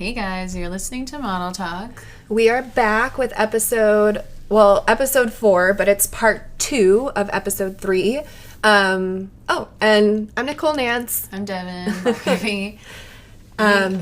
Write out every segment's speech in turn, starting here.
Hey guys, you're listening to Model Talk. We are back with episode 4, but it's part 2 of episode 3. And I'm Nicole Nance. I'm Devin.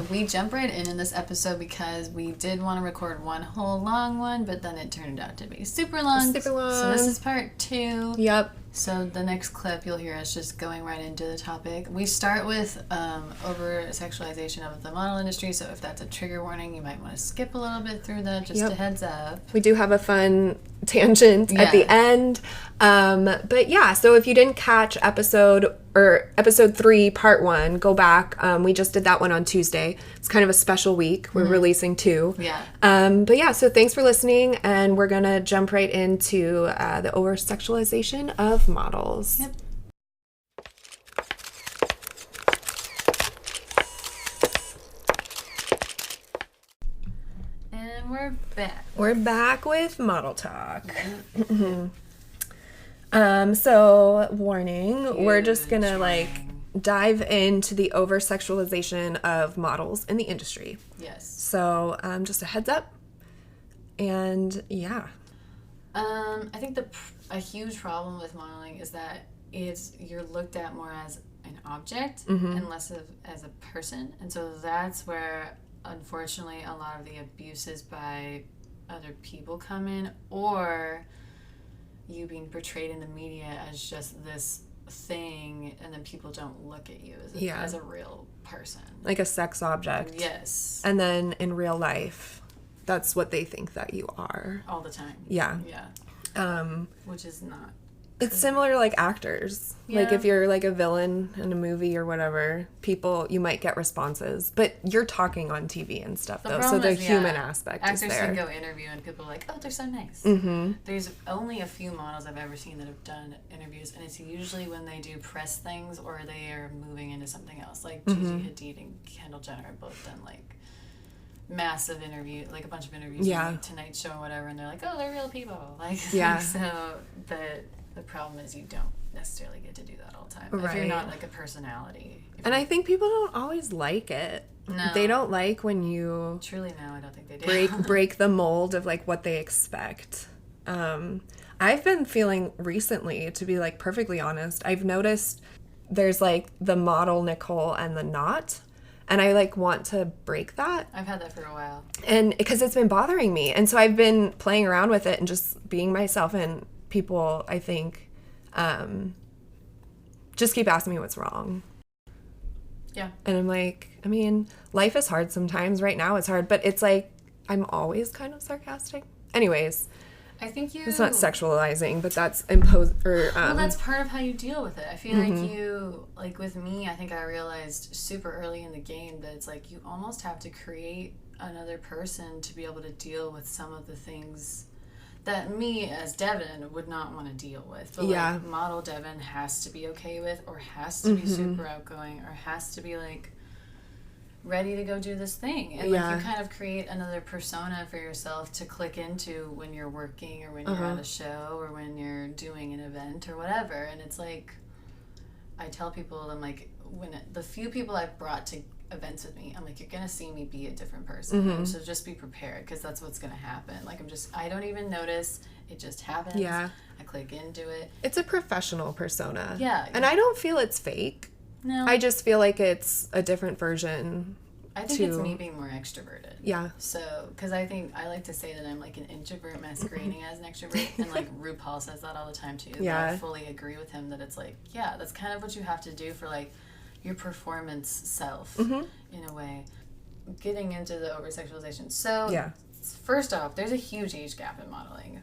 We jump right in this episode because we did want to record one whole long one, but then it turned out to be super long. So this is part 2. Yep. So the next clip you'll hear us just going right into the topic. We start with over-sexualization of the model industry, so if that's a trigger warning, you might want to skip a little bit through that, just a heads up. We do have a fun tangent at the end. But yeah, so if you didn't catch episode 3, part 1, go back. We just did that one on Tuesday. It's kind of a special week. We're releasing 2. Yeah. But yeah, so thanks for listening, and we're going to jump right into the over-sexualization of models. Yep. And we're back. We're back with Model Talk. So warning, we're just gonna dive into the over-sexualization of models in the industry. Yes. So just a heads up. And yeah. I think a huge problem with modeling is that you're looked at more as an object and less as a person. And so that's where, unfortunately, a lot of the abuses by other people come in, or you being portrayed in the media as just this thing, and then people don't look at you as a real person. Like a sex object. Yes. And then in real life, that's what they think that you are. All the time. Yeah. Yeah. Which is not. It's similar to like actors. Yeah. Like if you're like a villain in a movie or whatever, you might get responses. But you're talking on TV and stuff though, so the human aspect is there. Actors can go interview and people are like, oh, they're so nice. Mm-hmm. There's only a few models I've ever seen that have done interviews, and it's usually when they do press things or they are moving into something else. Like Gigi Hadid and Kendall Jenner have both done like massive interview, like a bunch of interviews on like Tonight Show or whatever, and they're like, oh, they're real people. So the problem is you don't necessarily get to do that all the time. If you're not like a personality. And I think people don't always like it. No. They don't like when you truly no, I don't think they do. break the mold of like what they expect. I've been feeling recently, to be like perfectly honest, I've noticed there's like the model Nicole and the not. And I like want to break that. I've had that for a while. And because it's been bothering me. And so I've been playing around with it and just being myself, and people, I think, just keep asking me what's wrong. Yeah. And I'm like, I mean, life is hard sometimes. Right now it's hard, but it's like I'm always kind of sarcastic. Anyways, I think it's not sexualizing, but that's imposed. Well, that's part of how you deal with it. I feel like with me, I think I realized super early in the game that it's like you almost have to create another person to be able to deal with some of the things that me as Devin would not want to deal with. But like model Devin has to be okay with, or has to be super outgoing, or has to be like ready to go do this thing. And like you kind of create another persona for yourself to click into when you're working, or when you're at a show, or when you're doing an event or whatever. And it's like, I tell people, I'm like, the few people I've brought to events with me, I'm like, you're gonna see me be a different person, so just be prepared, because that's what's gonna happen. Like I don't even notice, it just happens. I click into it. It's a professional persona. And I don't feel it's fake. No, I just feel like it's a different version. I think it's me being more extroverted. Yeah. So, because I think I like to say that I'm like an introvert masquerading as an extrovert, and like RuPaul says that all the time too. Yeah. But I fully agree with him that it's like, that's kind of what you have to do for like your performance self in a way. Getting into the over-sexualization. So, first off, there's a huge age gap in modeling.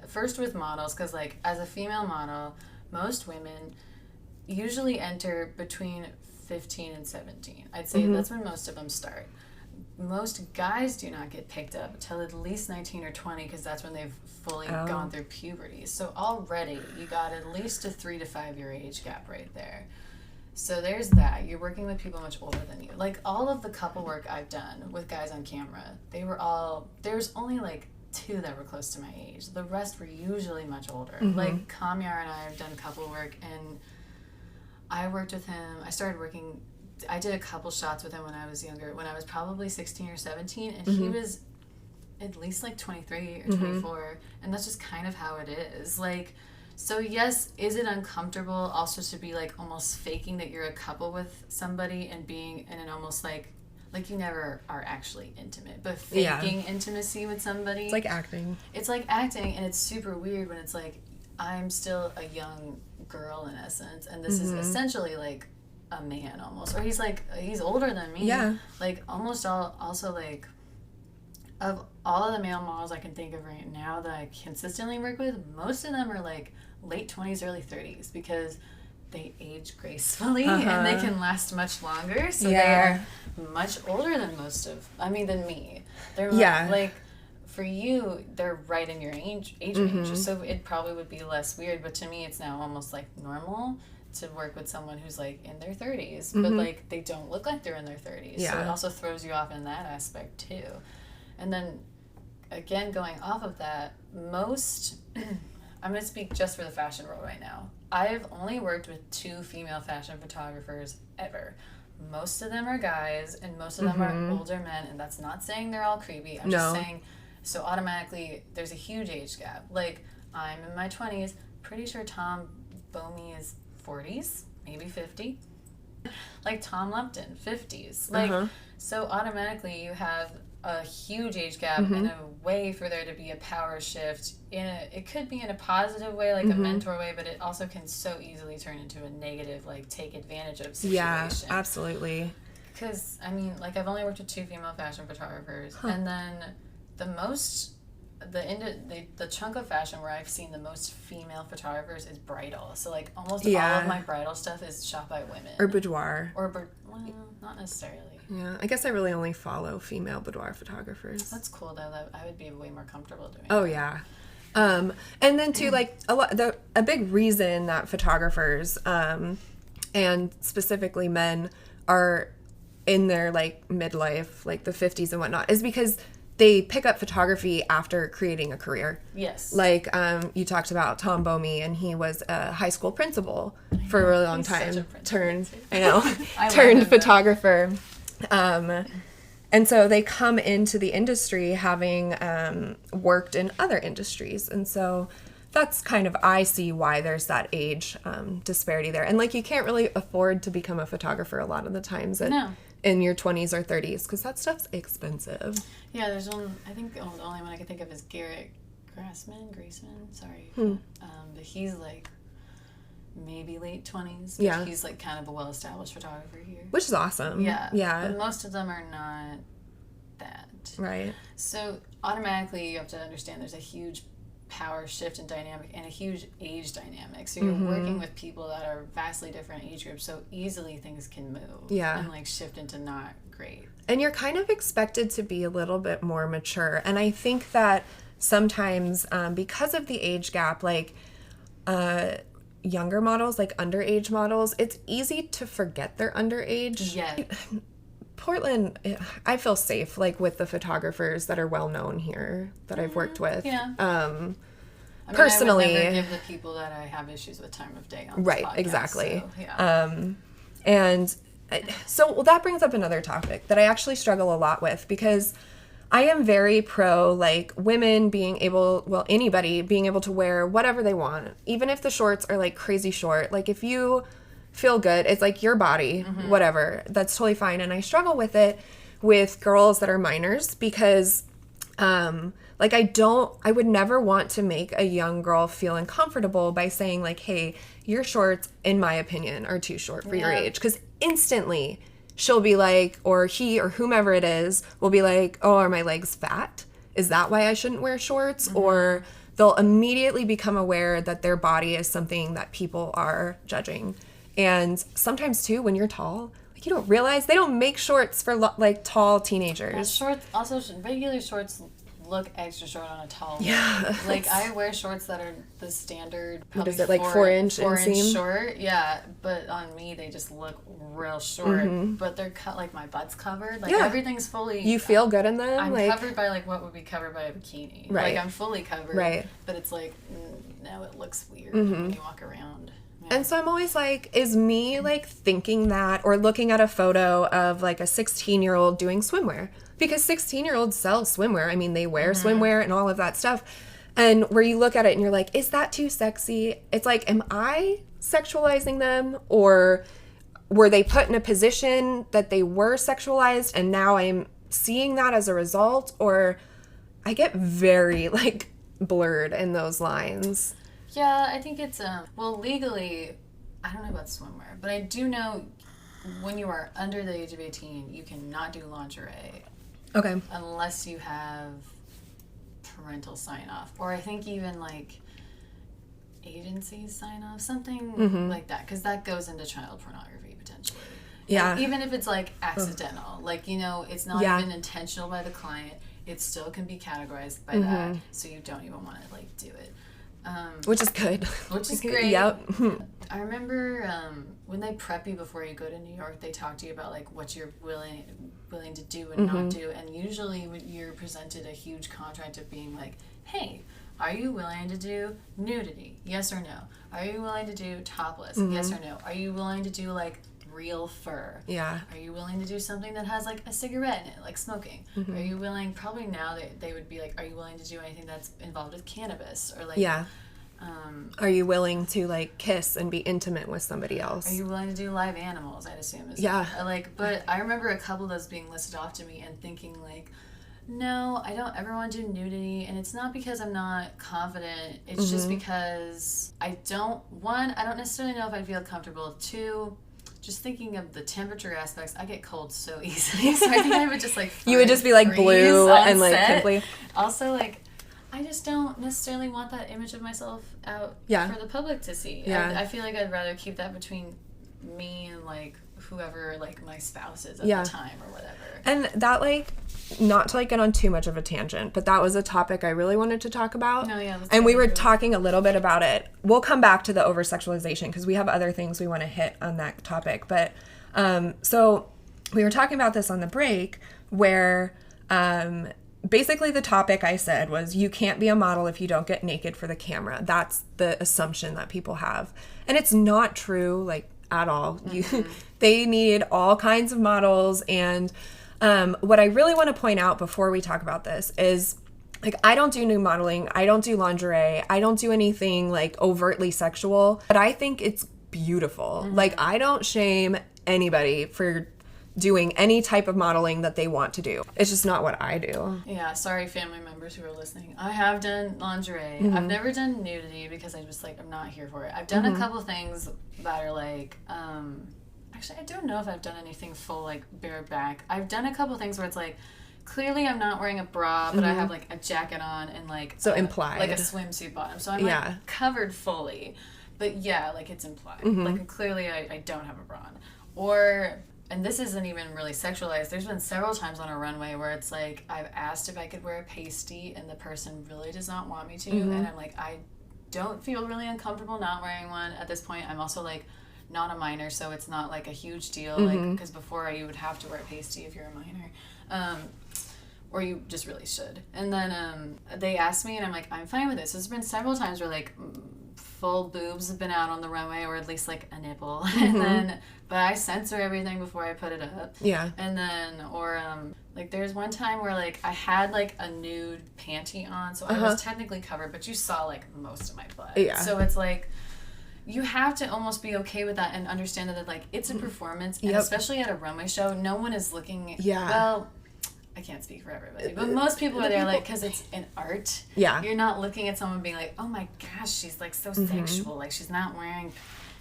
First with models, because like as a female model, most women usually enter between 15 and 17. I'd say that's when most of them start. Most guys do not get picked up until at least 19 or 20, because that's when they've fully gone through puberty. So already you got at least a 3 to 5 year age gap right there. So there's that. You're working with people much older than you. Like all of the couple work I've done with guys on camera, there's only like 2 that were close to my age. The rest were usually much older. Like Kamyar and I have done couple work, and I worked with him. I started working I did a couple shots with him when I was younger, when I was probably 16 or 17, and he was at least like 23 or 24, and that's just kind of how it is. Like, so yes, is it uncomfortable also to be like almost faking that you're a couple with somebody and being in an almost like you never are actually intimate, but faking intimacy with somebody. It's like acting. It's like acting, and it's super weird when it's like, I'm still a young girl in essence, and this is essentially like a man almost, or he's older than me. Yeah. Like almost all, also like, of all of the male models I can think of right now that I consistently work with, most of them are like late 20s, early 30s, because they age gracefully and they can last much longer. So they're much older than than me. They're like, for you, they're right in your age range. So it probably would be less weird. But to me, it's now almost like normal to work with someone who's like in their 30s, but like they don't look like they're in their 30s. So it also throws you off in that aspect too. And then again, going off of that, I'm going to speak just for the fashion world right now. I've only worked with 2 female fashion photographers ever. Most of them are guys, and most of them are older men, and that's not saying they're all creepy. I'm just saying, so automatically, there's a huge age gap. Like, I'm in my 20s, pretty sure Tom Bomey is 40s, maybe 50. Like Tom Lupton, 50s. Like, so automatically you have a huge age gap and a way for there to be a power shift it could be in a positive way, like a mentor way, but it also can so easily turn into a negative, like take advantage of situation. Yeah, absolutely. Because I mean, like I've only worked with 2 female fashion photographers, and then the chunk of fashion where I've seen the most female photographers is bridal. So like almost all of my bridal stuff is shot by women. Or boudoir. Well, not necessarily. Yeah, I guess I really only follow female boudoir photographers. That's cool though. That I would be way more comfortable doing. Oh yeah. And then too, like a big reason that photographers, and specifically men, are in their like midlife, like the 50s and whatnot, is because they pick up photography after creating a career. Yes. Like you talked about Tom Bomey, and he was a high school principal for a really long time. Turned photographer. And so they come into the industry having worked in other industries. And so that's kind of, I see why there's that age disparity there. And like you can't really afford to become a photographer a lot of the times in your 20s or 30s, because that stuff's expensive. Yeah, there's one, I think the only one I can think of is Garrett Grassman, sorry. But he's like maybe late 20s. But he's like kind of a well-established photographer here. Which is awesome. Yeah. Yeah. But most of them are not that. Right. So automatically you have to understand there's a huge power shift and dynamic and a huge age dynamic. So you're working with people that are vastly different age groups, so easily things can move. Yeah. And like shift into not great. And you're kind of expected to be a little bit more mature. And I think that sometimes because of the age gap, like younger models, like underage models, it's easy to forget they're underage. Yeah. Portland, I feel safe like with the photographers that are well known here that I've worked with. Yeah. Personally, I would never give the people that I have issues with time of day on this right, podcast, exactly. So, yeah. And so that brings up another topic that I actually struggle a lot with, because I am very pro like women being able, well, anybody being able to wear whatever they want, even if the shorts are like crazy short. Like if you feel good, it's like your body, whatever, that's totally fine. And I struggle with it with girls that are minors, because like I would never want to make a young girl feel uncomfortable by saying like, hey, your shorts, in my opinion, are too short for your age. Because instantly she'll be like, or he or whomever it is will be like, oh, are my legs fat? Is that why I shouldn't wear shorts? Or they'll immediately become aware that their body is something that people are judging. And sometimes too, when you're tall, like you don't realize they don't make shorts for like tall teenagers. Yeah, shorts, also regular shorts look extra short on a tall woman. Yeah. Like I wear shorts that are the standard, what is it, like 4-inch inseam? Short, yeah. But on me, they just look real short. But they're cut, like my butt's covered. Like everything's fully. You feel good in them. I'm like, covered by like what would be covered by a bikini. Right. Like I'm fully covered. Right. But it's like now it looks weird when you walk around. Yeah. And so I'm always like, is me like thinking that or looking at a photo of like a 16-year-old doing swimwear? Because 16-year-olds sell swimwear. I mean, they wear swimwear and all of that stuff. And where you look at it and you're like, is that too sexy? It's like, am I sexualizing them? Or were they put in a position that they were sexualized and now I'm seeing that as a result? Or I get very like blurred in those lines. Yeah, I think it's, well, legally, I don't know about swimwear, but I do know when you are under the age of 18, you cannot do lingerie. Okay. Unless you have parental sign-off. Or I think even, like, agencies sign-off, something like that, because that goes into child pornography, potentially. Yeah. Like, even if it's, like, accidental. Like, you know, it's not even intentional by the client. It still can be categorized by that, so you don't even want to, like, do it. Which is good. Which is great. Yep. I remember when they prep you before you go to New York, they talk to you about like what you're willing to do and not do. And usually when you're presented a huge contract of being like, hey, are you willing to do nudity? Yes or no? Are you willing to do topless? Yes or no? Are you willing to do like real fur? Yeah. Are you willing to do something that has like a cigarette in it, like smoking? Are you willing, probably now they would be like, are you willing to do anything that's involved with cannabis or like are you willing to like kiss and be intimate with somebody else? Are you willing to do live animals? I'd assume. But I remember a couple of those being listed off to me and thinking like, no, I don't ever want to do nudity, and it's not because I'm not confident. It's just because I don't necessarily know if I'd feel comfortable. Two, just thinking of the temperature aspects, I get cold so easily. So I think I would just like you would just be like blue and like pimply. Also, like, I just don't necessarily want that image of myself out for the public to see. Yeah. I feel like I'd rather keep that between me and like whoever like my spouse is at the time or whatever. And that like, not to like get on too much of a tangent, but that was a topic I really wanted to talk about. No, yeah. And we were talking a little bit about it. We'll come back to the over-sexualization because we have other things we want to hit on that topic. But so we were talking about this on the break where basically the topic I said was you can't be a model if you don't get naked for the camera. That's the assumption that people have. And it's not true, like, at all. They need all kinds of models. And what I really want to point out before we talk about this is, like, I don't do nude modeling. I don't do lingerie. I don't do anything, like, overtly sexual. But I think it's beautiful. Like, I don't shame anybody for doing any type of modeling that they want to do. It's just not what I do. Yeah, sorry family members who are listening. I have done lingerie. I've never done nudity because I just like, I'm not here for it. I've done a couple things that are like, actually I don't know if I've done anything full like bare back. I've done a couple things where it's like, clearly I'm not wearing a bra, but I have like a jacket on and like so implied, like a swimsuit bottom. So I'm like covered fully, but yeah, like it's implied. Like clearly I don't have a bra on. Or, and this isn't even really sexualized, there's been several times on a runway where it's like I've asked if I could wear a pasty and the person really does not want me to, and I'm like, I don't feel really uncomfortable not wearing one at this point. I'm also like not a minor, so it's not like a huge deal, like, because before you would have to wear a pasty if you're a minor, or you just really should. And then they asked me and I'm like, I'm fine with this. So there's been several times where like full boobs have been out on the runway, or at least like a nipple, and then but I censor everything before I put it up. Yeah. And then, or like there's one time where like I had like a nude panty on, so I was technically covered, but you saw like most of my butt. Yeah. So it's like, you have to almost be okay with that and understand that like it's a performance, and especially at a runway show, no one is looking. Well, I can't speak for everybody, but most people are there like because it's an art. Yeah. You're not looking at someone being like, oh my gosh, she's like so sexual, like she's not wearing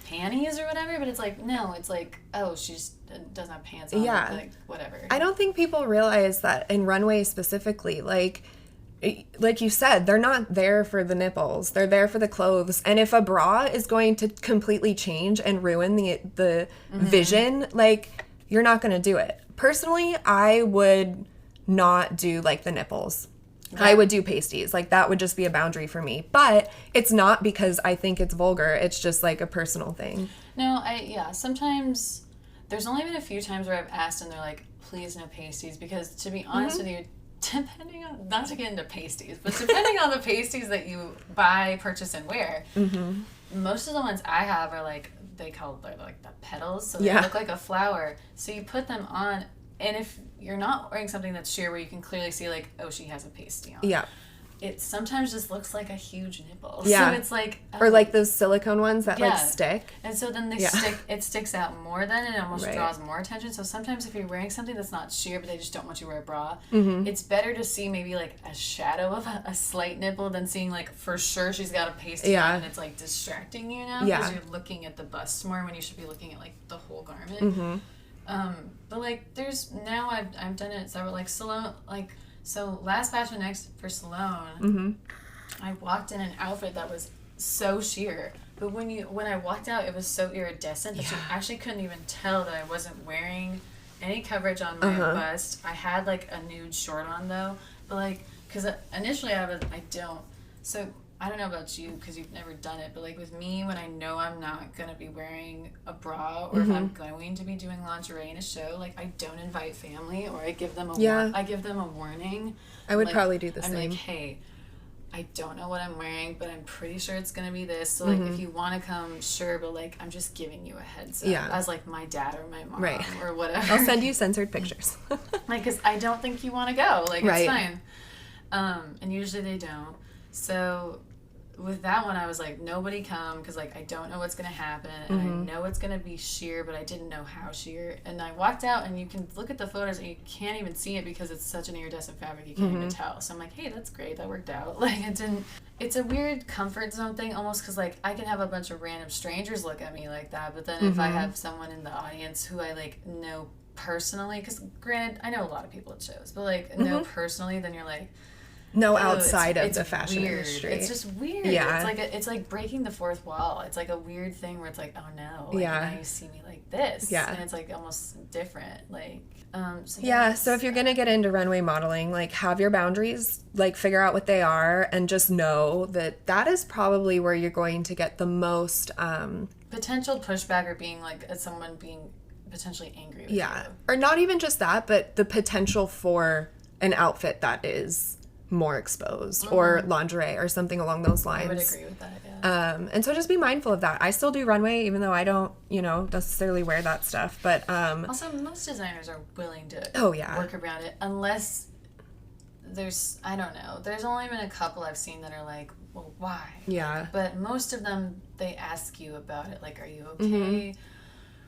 panties or whatever, but it's like, no, it's like, oh, she just doesn't have pants on, like whatever. I don't think people realize that in runway specifically, like you said, they're not there for the nipples, they're there for the clothes. And if a bra is going to completely change and ruin the vision, like, you're not going to do it. Personally, I would not do like the nipples. Okay. I would do pasties. Like, that would just be a boundary for me. But it's not because I think it's vulgar. It's just like a personal thing. No, sometimes there's only been a few times where I've asked and they're like, please no pasties, because to be honest with you, depending on, not to get into pasties, but depending on the pasties that you buy, purchase, and wear, most of the ones I have are like, they call it like the petals, so they Yeah. look like a flower. So you put them on, and if you're not wearing something that's sheer where you can clearly see like, oh, she has a pasty on. Yeah. It sometimes just looks like a huge nipple. Yeah. So it's like... Or like those silicone ones that like Yeah. stick. And so then it sticks out more then, and it almost draws more attention. So sometimes if you're wearing something that's not sheer, but they just don't want you to wear a bra, it's better to see maybe like a shadow of a slight nipple than seeing like for sure she's got a pasty on and it's like distracting you now. Because you're looking at the bust more when you should be looking at like the whole garment. But like there's, now I've done it, so like Salone, like... So last Fashion Next for Salone, I walked in an outfit that was so sheer, but when I walked out, it was so iridescent that you actually couldn't even tell that I wasn't wearing any coverage on my bust. I had like a nude short on though, but like, because initially I don't. So I don't know about you because you've never done it, but like with me, when I know I'm not going to be wearing a bra, or if I'm going to be doing lingerie in a show, like I don't invite family, or I give them a warning. I would like, probably do the I'm same. like, hey, I don't know what I'm wearing, but I'm pretty sure it's going to be this. So like if you want to come, sure, but like I'm just giving you a heads up as like my dad or my mom or whatever. I'll send you censored pictures. Like, because I don't think you want to go. Like, it's fine. And usually they don't. So with that one, I was like, nobody come, because like I don't know what's gonna happen, and I know it's gonna be sheer, but I didn't know how sheer. And I walked out, and you can look at the photos, and you can't even see it because it's such an iridescent fabric, you can't even tell. So I'm like, hey, that's great, that worked out. Like, it didn't. It's a weird comfort zone thing, almost, because like I can have a bunch of random strangers look at me like that, but then if I have someone in the audience who I like know personally, because granted, I know a lot of people at shows, but like know personally, then you're like, no, outside of the fashion industry. It's just weird. Yeah. It's like breaking the fourth wall. It's like a weird thing where it's like, oh no, like now you see me like this. Yeah. And it's like almost different. Like, so if you're gonna get into runway modeling, like have your boundaries, like figure out what they are, and just know that that is probably where you're going to get the most potential pushback, or being like someone being potentially angry with you. Or not even just that, but the potential for an outfit that is more exposed, or lingerie or something along those lines. I would agree with that, yeah. And so just be mindful of that. I still do runway, even though I don't, necessarily wear that stuff. But also, most designers are willing to work around it, unless there's, I don't know, there's only been a couple I've seen that are like, well, why? Yeah. But most of them, they ask you about it, like, are you okay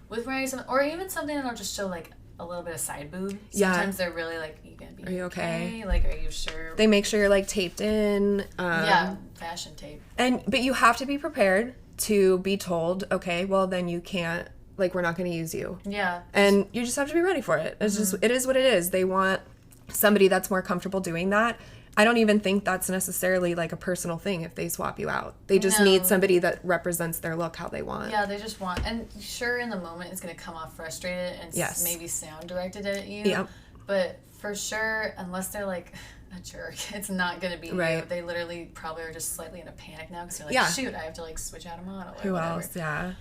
with wearing something, or even something that'll just show like a little bit of side boob. Sometimes they're really like, you gonna be okay? Like, are you sure? They make sure you're like taped in. Fashion tape. But you have to be prepared to be told, okay, well then you can't, like, we're not going to use you. Yeah. And you just have to be ready for it. It's just, it is what it is. They want somebody that's more comfortable doing that. I don't even think that's necessarily like a personal thing if they swap you out. They just need somebody that represents their look how they want. Yeah, they just want, and sure, in the moment it's going to come off frustrated and maybe sound directed at you. Yeah. But for sure, unless they're like a jerk, it's not going to be you. They literally probably are just slightly in a panic now because they're like, shoot, I have to like switch out a model or whatever. Else? Yeah.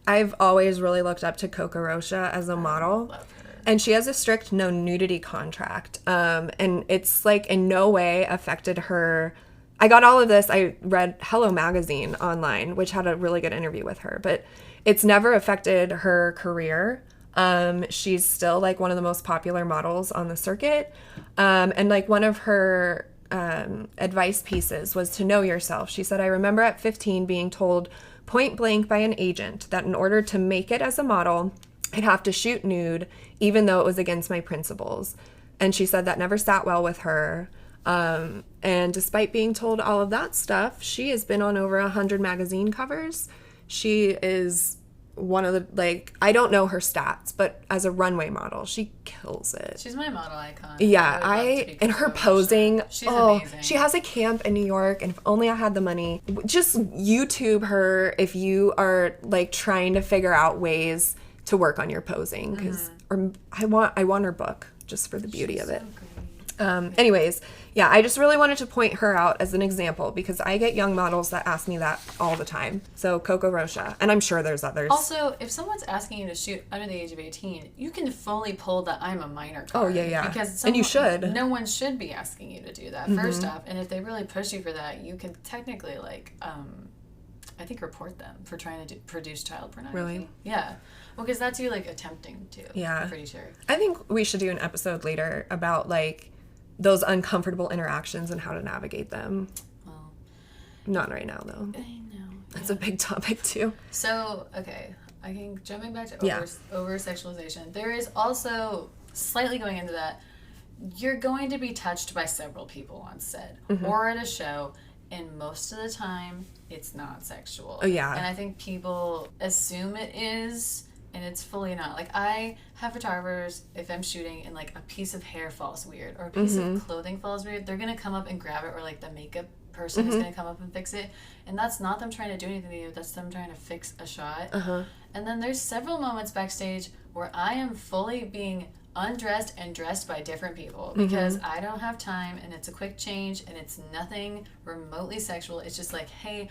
I've always really looked up to Coco Rocha as a model. Love her. And she has a strict no nudity contract. And it's like in no way affected her. I got all of this. I read Hello Magazine online, which had a really good interview with her. But it's never affected her career. She's still like one of the most popular models on the circuit. And like one of her advice pieces was to know yourself. She said, I remember at 15 being told point blank by an agent that in order to make it as a model, I'd have to shoot nude, even though it was against my principles. And she said that never sat well with her. And despite being told all of that stuff, she has been on over 100 magazine covers. She is one of the, like, I don't know her stats, but as a runway model, she kills it. She's my model icon. Yeah, and her posing, she's amazing. She has a camp in New York, and if only I had the money. Just YouTube her if you are like trying to figure out ways to work on your posing, because I want her book just for the beauty of it. Anyways, yeah, I just really wanted to point her out as an example because I get young models that ask me that all the time. So Coco Rocha, and I'm sure there's others. Also, if someone's asking you to shoot under the age of 18, you can fully pull the I'm a minor card. Oh, yeah. Because and you should. No one should be asking you to do that, first off. And if they really push you for that, you can technically, like, I think, report them for trying to produce child pornography. Really? Yeah. Well, because that's you, like, attempting to. Yeah. I'm pretty sure. I think we should do an episode later about, like, those uncomfortable interactions and how to navigate them. Well, not right now, though. I know. That's a big topic, too. So, okay. I think jumping back to Yeah. over-sexualization, there is also, slightly going into that, you're going to be touched by several people on set or at a show, and most of the time, it's not sexual. Oh, yeah. And I think people assume it is, and it's fully not. Like, I have photographers, if I'm shooting and, like, a piece of hair falls weird or a piece of clothing falls weird, they're going to come up and grab it, or, like, the makeup person is going to come up and fix it. And that's not them trying to do anything to you. That's them trying to fix a shot. And then there's several moments backstage where I am fully being undressed and dressed by different people because I don't have time, and it's a quick change, and it's nothing remotely sexual. It's just like, hey,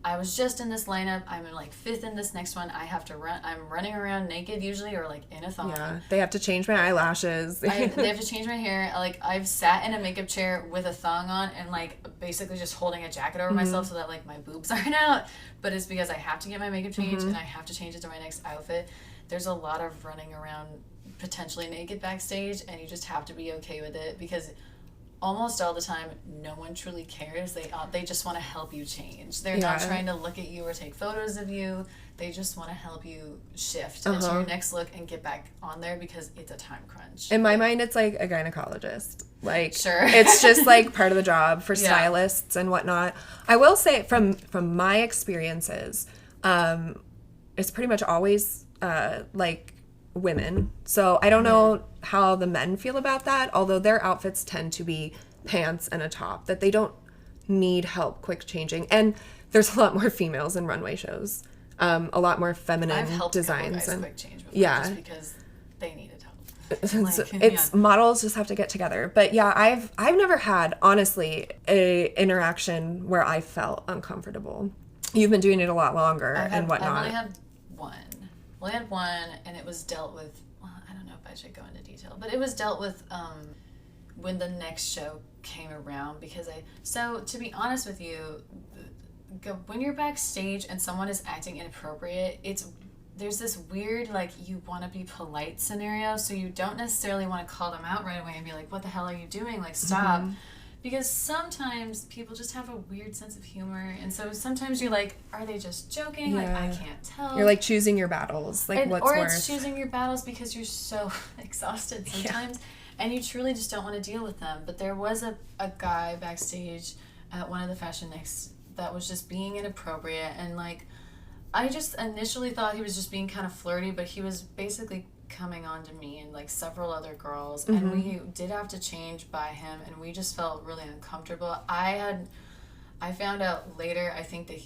I was just in this lineup, I'm in like 5th in this next one, I have to run, I'm running around naked usually, or like in a thong. Yeah, they have to change my eyelashes. They have to change my hair. Like, I've sat in a makeup chair with a thong on and like basically just holding a jacket over myself so that like my boobs aren't out, but it's because I have to get my makeup changed and I have to change it to my next outfit. There's a lot of running around potentially naked backstage, and you just have to be okay with it, because almost all the time no one truly cares. They just want to help you change. They're not trying to look at you or take photos of you. They just want to help you shift into your next look and get back on there, because it's a time crunch. In my mind, it's like a gynecologist. Like, sure. It's just like part of the job for stylists and whatnot. I will say from my experiences, it's pretty much always like women. So I don't know how the men feel about that, although their outfits tend to be pants and a top, that they don't need help quick changing. And there's a lot more females in runway shows, a lot more feminine I've helped designs. guys And quick change before, just because they needed help. It's models just have to get together. But yeah, I've never had, honestly, a interaction where I felt uncomfortable. You've been doing it a lot longer and whatnot. I've only had one. Well, I had one, and it was dealt with, well, I don't know if I should go into detail, but it was dealt with when the next show came around, because so to be honest with you, when you're backstage and someone is acting inappropriate, there's this weird, like, you want to be polite scenario, so you don't necessarily want to call them out right away and be like, what the hell are you doing? Like, stop. Because sometimes people just have a weird sense of humor, and so sometimes you're like, are they just joking? Like, I can't tell. You're like choosing your battles, like what's worse. Or it's choosing your battles because you're so exhausted sometimes, and you truly just don't want to deal with them. But there was a guy backstage at one of the fashion nights that was just being inappropriate, and like, I just initially thought he was just being kind of flirty, but he was basically coming on to me and like several other girls, and we did have to change by him, and we just felt really uncomfortable. I found out later, I think that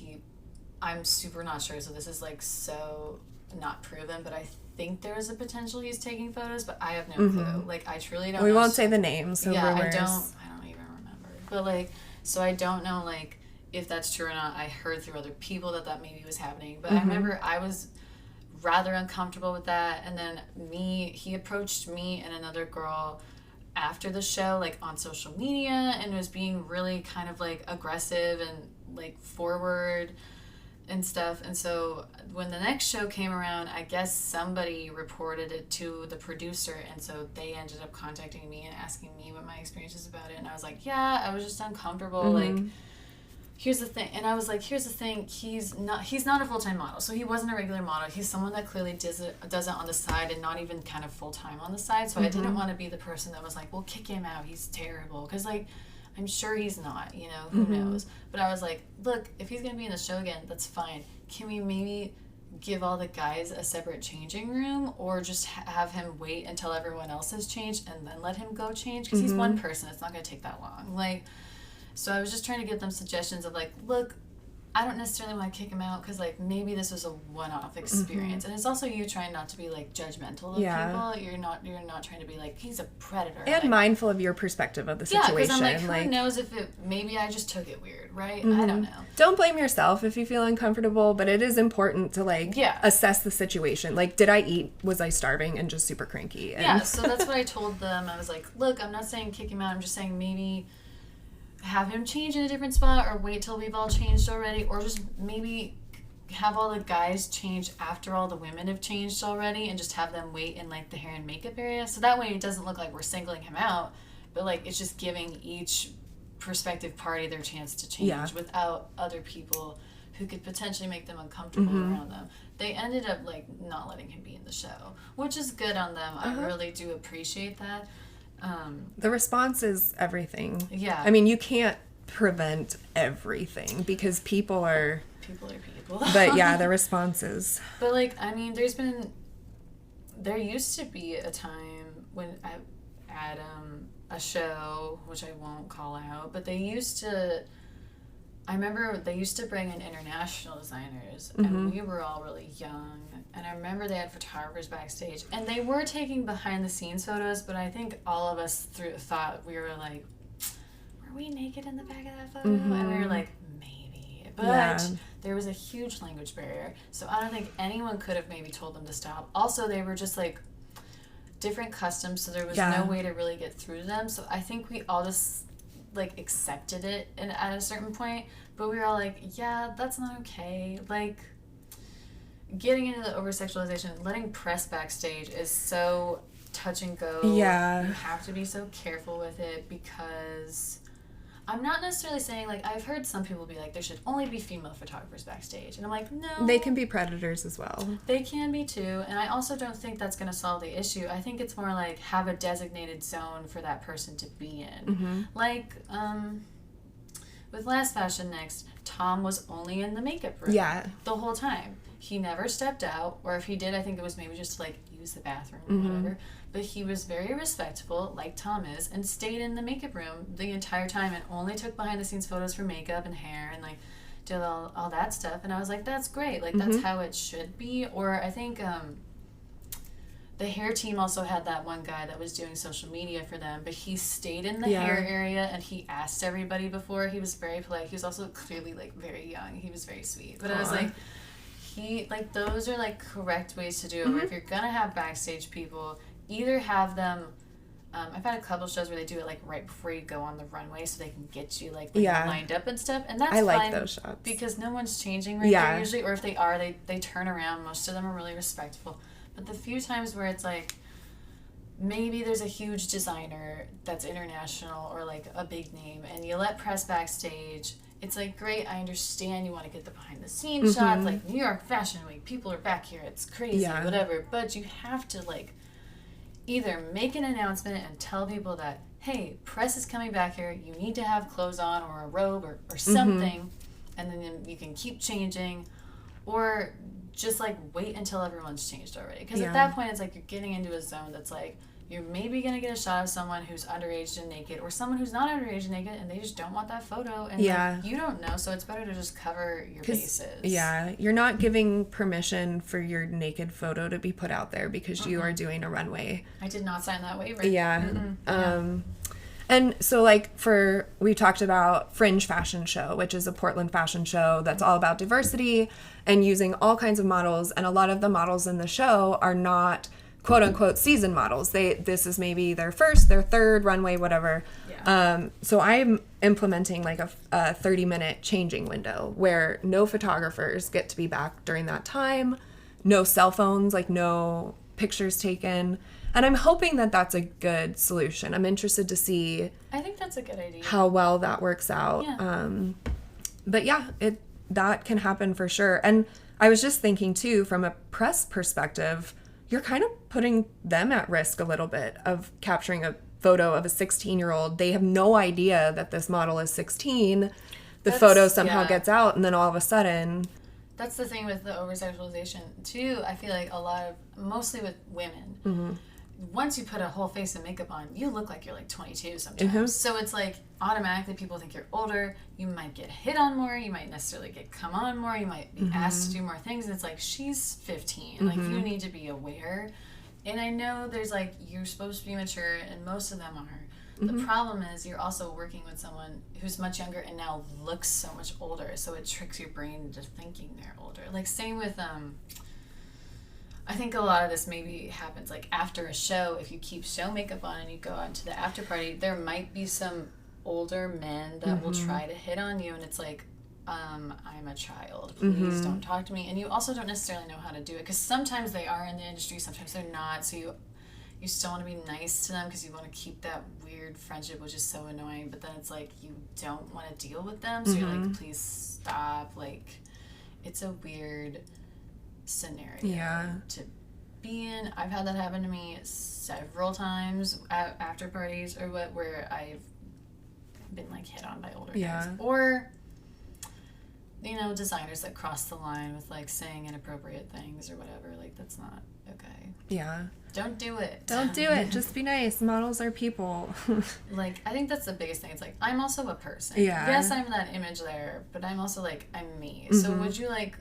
I'm super not sure, so this is like so not proven, but I think there is a potential he's taking photos, but I have no clue. Like, I truly don't know. We won't say the names, so rumors. I don't even remember. But like, so I don't know like if that's true or not. I heard through other people that maybe was happening, but I remember I was rather uncomfortable with that. And then he approached me and another girl after the show, like on social media, and was being really kind of like aggressive and like forward and stuff. And so when the next show came around, I guess somebody reported it to the producer, and so they ended up contacting me and asking me what my experience is about it. And I was like, yeah, I was just uncomfortable. Like, here's the thing. And I was like, here's the thing. He's not a full-time model. So he wasn't a regular model. He's someone that clearly does it on the side, and not even kind of full-time on the side. So I didn't want to be the person that was like, well, kick him out. He's terrible. Because, like, I'm sure he's not, you know, who knows. But I was like, look, if he's going to be in the show again, that's fine. Can we maybe give all the guys a separate changing room, or just have him wait until everyone else has changed and then let him go change? Because he's one person. It's not going to take that long. Like, so I was just trying to give them suggestions of like, look, I don't necessarily want to kick him out, because like maybe this was a one-off experience, and it's also you trying not to be like judgmental of people. You're not trying to be like, he's a predator, and like, mindful of your perspective of the situation. Yeah, because I'm like, who knows if maybe I just took it weird, right? I don't know. Don't blame yourself if you feel uncomfortable, but it is important to like assess the situation. Like, did I eat? Was I starving and just super cranky? And so that's what I told them. I was like, look, I'm not saying kick him out. I'm just saying maybe have him change in a different spot, or wait till we've all changed already, or just maybe have all the guys change after all the women have changed already, and just have them wait in like the hair and makeup area, so that way it doesn't look like we're singling him out, but like it's just giving each prospective party their chance to change without other people who could potentially make them uncomfortable around them. They ended up like not letting him be in the show, which is good on them. I really do appreciate that. The response is everything. Yeah. I mean, you can't prevent everything because people are people. But yeah, the responses. But like, I mean, there used to be a time when at a show, which I won't call out, but I remember they used to bring in international designers, and we were all really young, and I remember they had photographers backstage, and they were taking behind the scenes photos, but I think all of us thought, we were like, were we naked in the back of that photo? And we were like, maybe. But there was a huge language barrier, so I don't think anyone could have maybe told them to stop. Also, they were just like different customs, so there was no way to really get through them, so I think we all just like accepted it at a certain point, but we were all like, yeah, that's not okay. Like, getting into the over-sexualization, letting press backstage is so touch and go. Yeah. You have to be so careful with it, because I'm not necessarily saying, like, I've heard some people be like, there should only be female photographers backstage. And I'm like, no. They can be predators as well. They can be too. And I also don't think that's going to solve the issue. I think it's more like have a designated zone for that person to be in. Like, with Last Fashion Next, Tom was only in the makeup room the whole time. He never stepped out, or if he did, I think it was maybe just to like use the bathroom or whatever. But he was very respectful, like Tom is, and stayed in the makeup room the entire time and only took behind the scenes photos for makeup and hair and like did all that stuff. And I was like, that's great. Like, that's how it should be. Or I think the hair team also had that one guy that was doing social media for them, but he stayed in the hair area and he asked everybody before. He was very polite. He was also clearly like very young. He was very sweet. But I was like, those are like correct ways to do it. Where if you're gonna have backstage people, either have them, I've had a couple shows where they do it like right before you go on the runway, so they can get you like lined up and stuff, and that's fine. I like those shots because no one's changing there usually, or if they are, they turn around. Most of them are really respectful. But the few times where it's like, maybe there's a huge designer that's international or like a big name, and you let press backstage, it's like, great, I understand you want to get the behind the scenes shots, like New York Fashion Week, people are back here, it's crazy, whatever, but you have to like either make an announcement and tell people that, hey, press is coming back here, you need to have clothes on or a robe or something, and then you can keep changing, or just like wait until everyone's changed already, because at that point it's like you're getting into a zone that's like you're maybe going to get a shot of someone who's underage and naked, or someone who's not underage and naked, and they just don't want that photo, and like, you don't know, so it's better to just cover your bases. You're not giving permission for your naked photo to be put out there because you are doing a runway. I did not sign that waiver. And so, like, we talked about Fringe Fashion Show, which is a Portland fashion show that's all about diversity and using all kinds of models. And a lot of the models in the show are not, quote unquote, season models. This is maybe their first, their third runway, whatever. So I'm implementing like a 30-minute changing window where no photographers get to be back during that time, no cell phones, like no pictures taken. And I'm hoping that that's a good solution. I'm interested to see. I think that's a good idea. How well that works out. But yeah, that can happen for sure. And I was just thinking too, from a press perspective, you're kind of putting them at risk a little bit of capturing a photo of a 16-year-old. They have no idea that this model is 16. The photo somehow gets out, and then all of a sudden. That's the thing with the over-sexualization too. I feel like mostly with women. Once you put a whole face of makeup on, you look like you're like 22 sometimes. So it's like automatically people think you're older. You might get hit on more. You might necessarily get come on more. You might be asked to do more things. And it's like, she's 15. Like, you need to be aware. And I know there's like, you're supposed to be mature, and most of them are. The problem is you're also working with someone who's much younger and now looks so much older. So it tricks your brain into thinking they're older. Like, same with I think a lot of this maybe happens like after a show. If you keep show makeup on and you go out to the after party, there might be some older men that will try to hit on you, and it's like, I'm a child, please don't talk to me. And you also don't necessarily know how to do it, because sometimes they are in the industry, sometimes they're not, so you still want to be nice to them because you want to keep that weird friendship, which is so annoying, but then it's like you don't want to deal with them, so you're like, please stop. Like, it's a weird scenario to be in. I've had that happen to me several times at after parties or what, where I've been like hit on by older guys, or you know, designers that cross the line with like saying inappropriate things or whatever. Like, that's not okay. Yeah. Don't do it. Don't do it. Just be nice. Models are people. Like, I think that's the biggest thing. It's like, I'm also a person. Yeah. Yes, I'm that image there, but I'm also like, I'm me. So would you like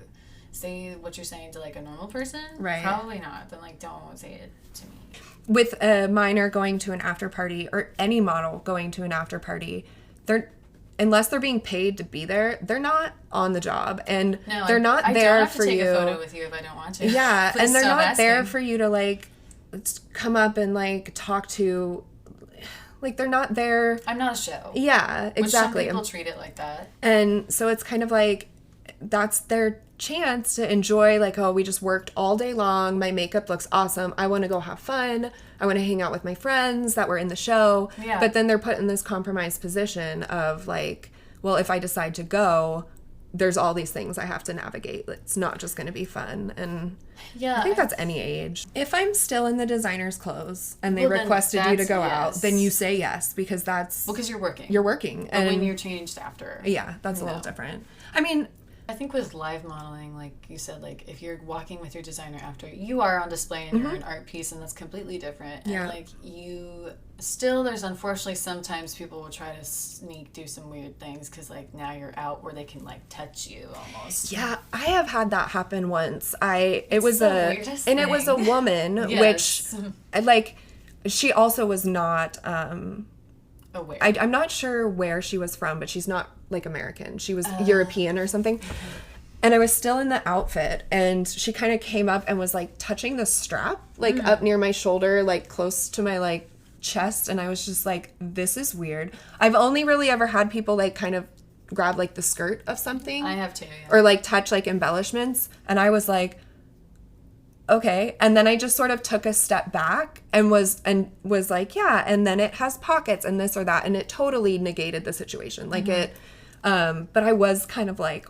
say what you're saying to like a normal person? Right. Probably not. Then like, don't say it to me. With a minor going to an after party, or any model going to an after party, unless they're being paid to be there, they're not on the job, and they're not there for you. I don't have to take a photo with you if I don't want to. Yeah, and they're not there for you to like come up and like talk to. Like, they're not there. I'm not a show. Yeah, exactly. Which some people treat it like that. And so it's kind of like, that's their chance to enjoy, like, oh, we just worked all day long. My makeup looks awesome. I want to go have fun. I want to hang out with my friends that were in the show. Yeah. But then they're put in this compromised position of like, well, if I decide to go, there's all these things I have to navigate. It's not just going to be fun. And I think that's any age. If I'm still in the designer's clothes and they requested you to go out, then you say yes, because that's... Well, because you're working. You're working. But when you're changed after. Yeah, that's a little different. I mean... I think with live modeling, like you said, like if you're walking with your designer after, you are on display and you're an art piece, and that's completely different. And like you still, there's unfortunately sometimes people will try to do some weird things because like now you're out where they can like touch you almost. Yeah, I have had that happen once. It was a woman, which like she also was not aware. I'm not sure where she was from, but she's not like American. She was European or something. And I was still in the outfit, and she kind of came up and was like touching the strap, like up near my shoulder, like close to my like chest. And I was just like, this is weird. I've only really ever had people like kind of grab like the skirt of something. I have too, or like touch like embellishments. And I was like, okay. And then I just sort of took a step back and was like, yeah, and then it has pockets and this or that, and it totally negated the situation. Like but I was kind of like,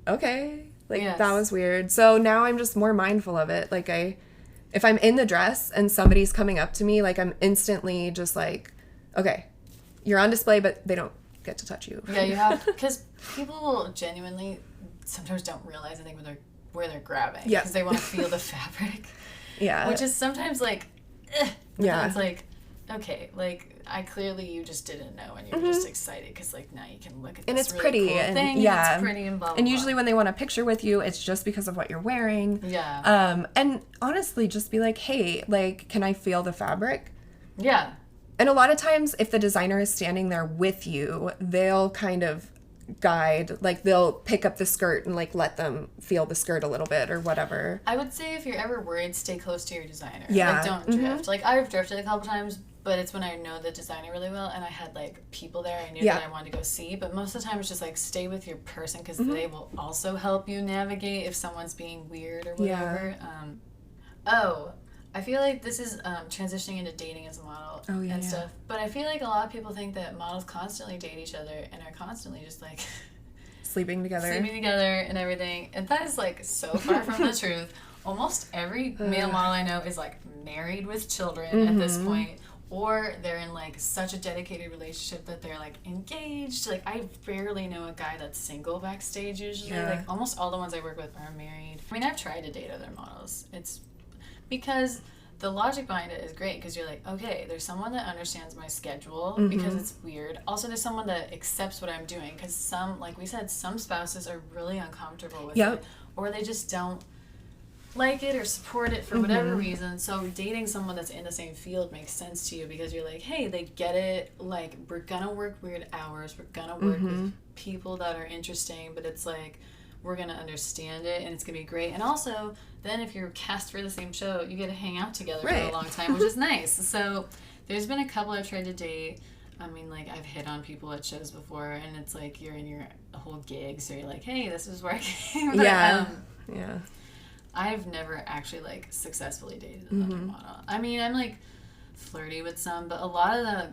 okay, like that was weird. So now I'm just more mindful of it. Like if I'm in the dress and somebody's coming up to me, like I'm instantly just like, okay, you're on display, but they don't get to touch you. Yeah, you have, because people genuinely sometimes don't realize, I think, where they're grabbing, because they want to feel the fabric. Yeah. Which is sometimes like, it's like, okay, like you just didn't know, and you're just excited because like now you can look at this and it's really pretty cool and thing, and it's pretty and blah, blah, and usually when they want a picture with you, it's just because of what you're wearing. And honestly, just be like, hey, like, can I feel the fabric? Yeah. And a lot of times if the designer is standing there with you, they'll kind of guide, like they'll pick up the skirt and like let them feel the skirt a little bit or whatever. I would say if you're ever worried, stay close to your designer. Yeah. Like, don't drift. Like, I've drifted a couple times, but it's when I know the designer really well, and I had like people there I knew that I wanted to go see. But most of the time it's just like stay with your person, because they will also help you navigate if someone's being weird or whatever. I feel like this is transitioning into dating as a model and stuff. But I feel like a lot of people think that models constantly date each other and are constantly just like sleeping together and everything. And that is like so far from the truth. Almost every male model I know is like married with children at this point, or they're in like such a dedicated relationship that they're like engaged. Like, I rarely know a guy that's single backstage usually. Like, almost all the ones I work with are married. I mean, I've tried to date other models. It's because the logic behind it is great, because you're like, okay, there's someone that understands my schedule because it's weird. Also, there's someone that accepts what I'm doing, because some, like we said, some spouses are really uncomfortable with it, or they just don't like it or support it for whatever reason. So dating someone that's in the same field makes sense to you, because you're like, hey, they get it. Like, we're gonna work weird hours. We're gonna work with people that are interesting, but it's like, we're going to understand it, and it's going to be great. And also, then if you're cast for the same show, you get to hang out together for a long time, which is nice. So there's been a couple I've tried to date. I mean, like, I've hit on people at shows before, and it's like you're in your whole gig, so you're like, hey, this is where I came. But, yeah. I've never actually, like, successfully dated another model. I mean, I'm, like, flirty with some, but a lot of the,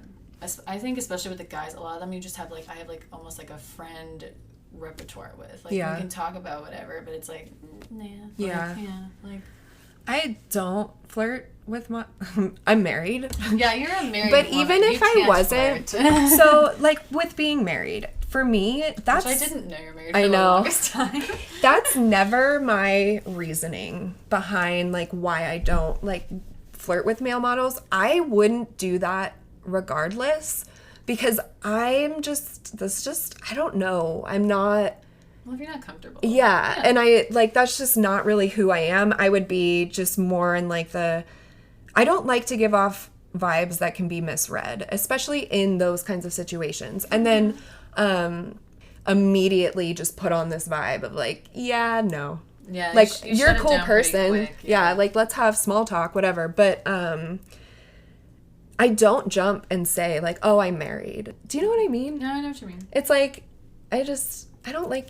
I think especially with the guys, a lot of them you just have, like, I have, like, almost like a friend repertoire with. Like, we can talk about whatever, but it's like, nah. Like, I don't flirt with my... I'm married. Yeah, you're a married But woman. even if I wasn't... So, like, with being married, for me, that's... Which I didn't know you're married for the longest time. That's never my reasoning behind, like, why I don't, like, flirt with male models. I wouldn't do that regardless because I'm just... I don't know. I'm not... Well, if you're not comfortable. Yeah, and I, like, that's just not really who I am. I would be just more in, like, the... I don't like to give off vibes that can be misread, especially in those kinds of situations. And then immediately just put on this vibe of, like, yeah, no. Yeah, like, you're a cool person. Quick, yeah, like, let's have small talk, whatever. But I don't jump and say, like, oh, I'm married. Do you know what I mean? No, I know what you mean. It's like, I don't like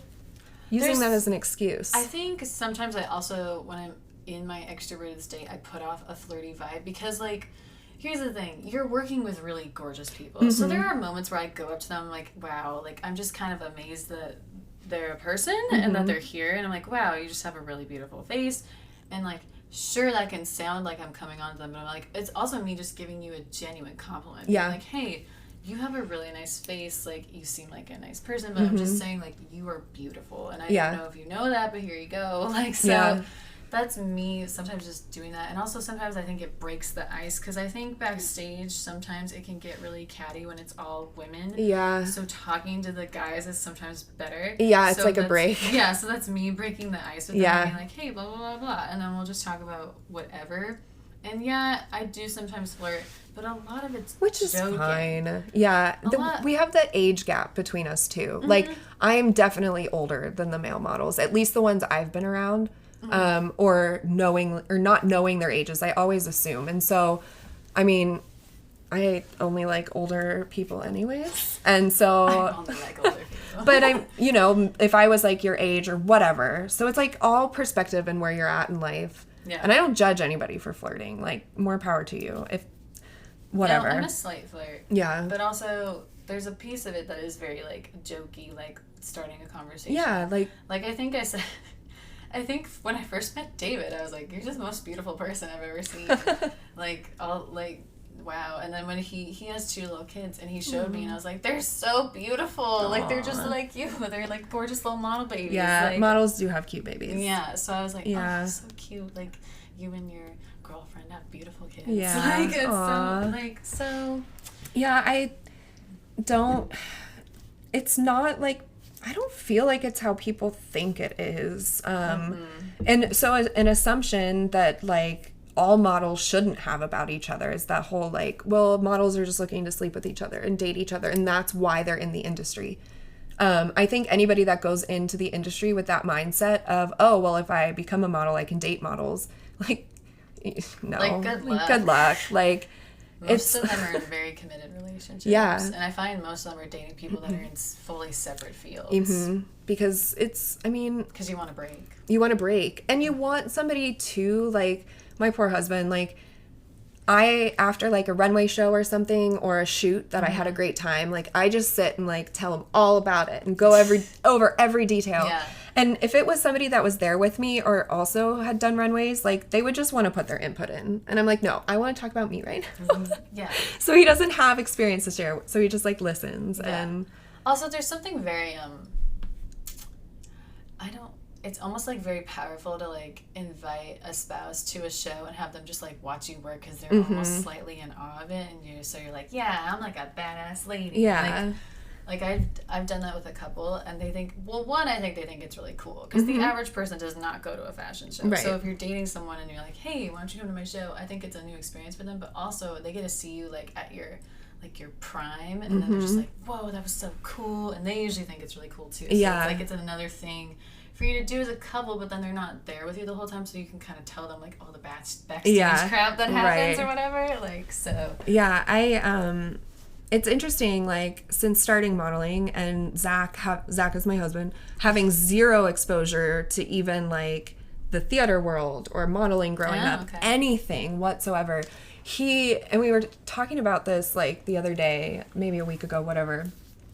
using that as an excuse. I think sometimes I also, when I'm in my extroverted state, I put off a flirty vibe because, like, here's the thing. You're working with really gorgeous people. So there are moments where I go up to them like, wow, like, I'm just kind of amazed that they're a person and that they're here. And I'm like, wow, you just have a really beautiful face. And, like, sure, that can sound like I'm coming on to them, but I'm like, it's also me just giving you a genuine compliment. Yeah. Like, hey, you have a really nice face, like, you seem like a nice person, but I'm just saying, like, you are beautiful, and I don't know if you know that, but here you go. Like, so that's me sometimes just doing that. And also sometimes I think it breaks the ice, because I think backstage sometimes it can get really catty when it's all women. Yeah. So talking to the guys is sometimes better. Yeah, it's like a break. Yeah, so that's me breaking the ice with them, being like, hey, blah, blah, blah, blah, and then we'll just talk about whatever. And yeah, I do sometimes flirt, but a lot of it's which is joking. Fine. Yeah, we have the age gap between us too. Like, I am definitely older than the male models, at least the ones I've been around, or not knowing their ages. I always assume, and so, I mean, I only like older people anyways, and so. I only like older people. But I'm, if I was like your age or whatever, so it's like all perspective and where you're at in life. Yeah. And I don't judge anybody for flirting. Like, more power to you. If whatever. Yeah, I'm a slight flirt. Yeah. But also, there's a piece of it that is very, like, jokey, like, starting a conversation. Yeah, like I think I said... I think when I first met David, I was like, you're just the most beautiful person I've ever seen. Wow. And then when he has 2 little kids, and he showed me, and I was like, they're so beautiful. Aww. Like, they're just like you. They're, like, gorgeous little model babies. Yeah, like, models do have cute babies. Yeah, so I was like, oh, so cute. Like, you and your girlfriend have beautiful kids. Yeah. Like, it's so, like, so... Yeah, I don't... It's not, like... I don't feel like it's how people think it is. And so an assumption that, like, all models shouldn't have about each other is that whole, like, well, models are just looking to sleep with each other and date each other, and that's why they're in the industry. I think anybody that goes into the industry with that mindset of, oh, well, if I become a model, I can date models, like, no. Like, good luck. Good luck. Like, most of them are in very committed relationships. Yeah. And I find most of them are dating people that are in fully separate fields. Because it's, I mean... Because you want to break. You want to break. And you want somebody to, like, my poor husband, like, after, like, a runway show or something, or a shoot that I had a great time, like, I just sit and, like, tell him all about it and go over every detail. Yeah. And if it was somebody that was there with me or also had done runways, like, they would just want to put their input in. And I'm like, no, I want to talk about me right now. Yeah. So he doesn't have experience to share. So he just, like, listens. Yeah. And also, there's something very, it's almost, like, very powerful to, like, invite a spouse to a show and have them just, like, watch you work because they're almost slightly in awe of it. And you're like, yeah, I'm, like, a badass lady. Yeah. Like I've done that with a couple, and they think, well, one, I think they think it's really cool, because the average person does not go to a fashion show. Right. So if you're dating someone and you're like, hey, why don't you come to my show? I think it's a new experience for them, but also they get to see you, like, at your prime, and then they're just like, whoa, that was so cool, and they usually think it's really cool too. So yeah. it's like, it's another thing for you to do as a couple, but then they're not there with you the whole time, so you can kind of tell them, like, all the backstage crap that happens or whatever. Like, so. Yeah, it's interesting, like, since starting modeling, and Zach is my husband, having zero exposure to even, like, the theater world or modeling growing up, anything whatsoever. And we were talking about this, like, the other day, maybe a week ago, whatever.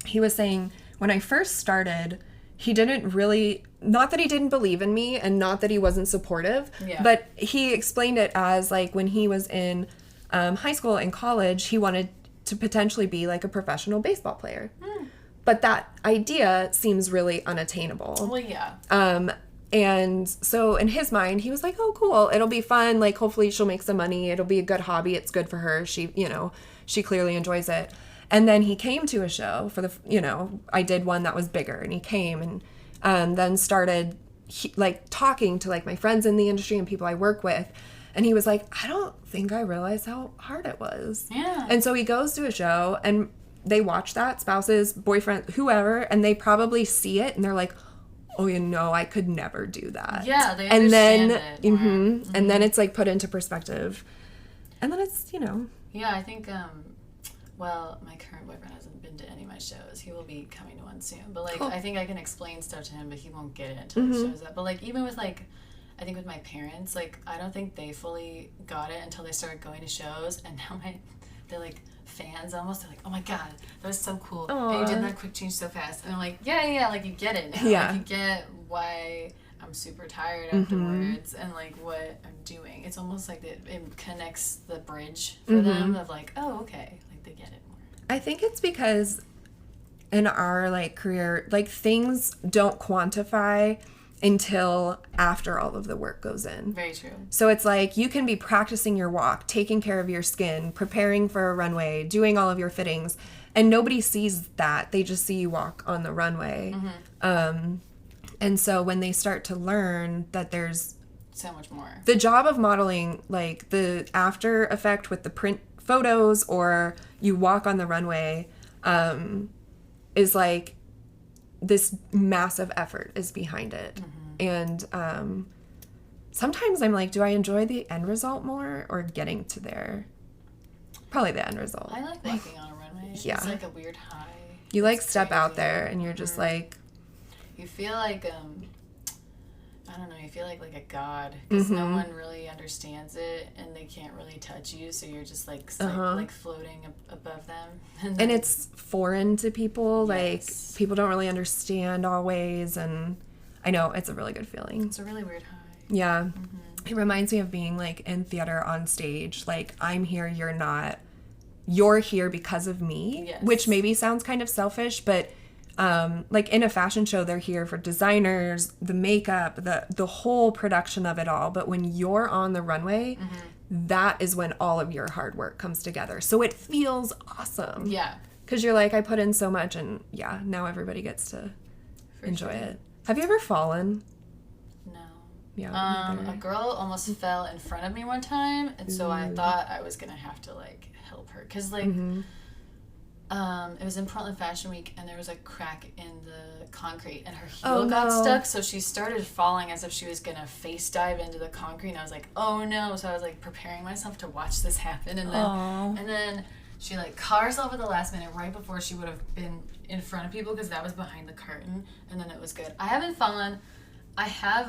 He was saying, when I first started, he didn't really, not that he didn't believe in me and not that he wasn't supportive, but he explained it as, like, when he was in high school and college, he wanted to potentially be like a professional baseball player. But that idea seems really unattainable. Well, yeah. And so in his mind, he was like, oh, cool. It'll be fun. Like, hopefully she'll make some money. It'll be a good hobby. It's good for her. She, she clearly enjoys it. And then he came to a show for I did one that was bigger, and he came and then started talking to, like, my friends in the industry and people I work with. And he was like, I don't think I realized how hard it was. Yeah. And so he goes to a show, and they watch that, spouses, boyfriend, whoever, and they probably see it, and they're like, oh, I could never do that. Yeah, they understand it. And then it's, like, put into perspective. And then it's, Yeah, I think, well, my current boyfriend hasn't been to any of my shows. He will be coming to one soon. But, like, I think I can explain stuff to him, but he won't get it until he shows up. But, like, even with, like, I think with my parents, like, I don't think they fully got it until they started going to shows, and now they're, like, fans almost. They're like, oh my god, that was so cool. Aww. And you did that quick change so fast. And I'm like, yeah, like, you get it now. Yeah. Like, you get why I'm super tired afterwards and, like, what I'm doing. It's almost like it connects the bridge for them of, like, oh, okay, like, they get it more. I think it's because in our, like, career, like, things don't quantify until after all of the work goes in. Very true. So it's like you can be practicing your walk, taking care of your skin, preparing for a runway, doing all of your fittings, and nobody sees that. They just see you walk on the runway. And so when they start to learn that there's so much more. The job of modeling, like the after effect with the print photos or you walk on the runway, is like this massive effort is behind it. And sometimes I'm like, do I enjoy the end result more or getting to there? Probably the end result. I like walking on a runway. Yeah. It's like a weird high. You like step out there and you're just like... You feel like, I don't know, you feel like a god because no one really understands it and they can't really touch you, so you're just like floating above them. And it's foreign to people. Yes. Like, people don't really understand always, and I know, it's a really good feeling. It's a really weird high. Yeah. It reminds me of being, like, in theater on stage. Like, I'm here, you're not. You're here because of me. Yes. Which maybe sounds kind of selfish, but like in a fashion show, they're here for designers, the makeup, the whole production of it all. But when you're on the runway, that is when all of your hard work comes together. So it feels awesome. Yeah. Because you're like, I put in so much, and yeah, now everybody gets to enjoy it. Have you ever fallen? No. Yeah. A girl almost fell in front of me one time, and so I thought I was gonna have to, like, help her, because, like, it was in Portland Fashion Week, and there was a crack in the concrete, and her heel got stuck, so she started falling as if she was gonna face dive into the concrete, and I was like, oh no. So I was, like, preparing myself to watch this happen, and then she, like, caught herself at the last minute right before she would have been in front of people, because that was behind the curtain, and then it was good. I haven't fallen. I have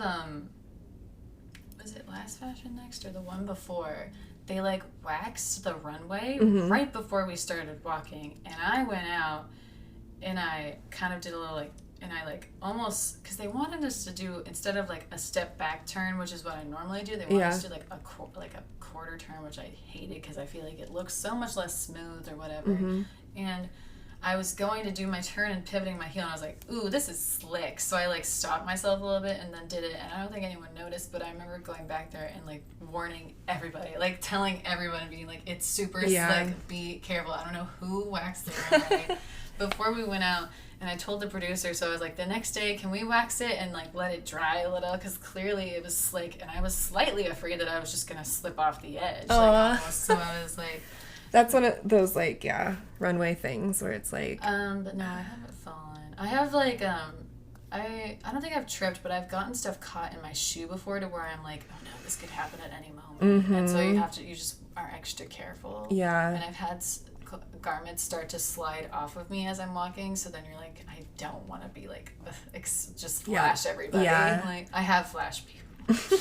was it last Fashion Next or the one before? They, like, waxed the runway right before we started walking, and I went out and I kind of did a little, like, and I, like, almost, because they wanted us to do, instead of, like, a step back turn, which is what I normally do, they wanted us to do, like, a quarter turn, which I hated because I feel like it looks so much less smooth or whatever. And I was going to do my turn and pivoting my heel, and I was like, ooh, this is slick. So I, like, stopped myself a little bit and then did it, and I don't think anyone noticed, but I remember going back there and, like, warning everybody, like, telling everyone, being like, it's super slick, be careful. I don't know who waxed the runway before we went out, and I told the producer, so I was like, the next day, can we wax it and, like, let it dry a little, because clearly it was slick, and I was slightly afraid that I was just going to slip off the edge, like, almost. So I was like... That's one of those, like, runway things where it's like... But no, I haven't fallen. I have, like, I don't think I've tripped, but I've gotten stuff caught in my shoe before to where I'm like, oh no, this could happen at any moment. And so you just are extra careful. Yeah. And I've had garments start to slide off of me as I'm walking. So then you're like, I don't want to be like, just flash everybody. Yeah. Like, I have flash people.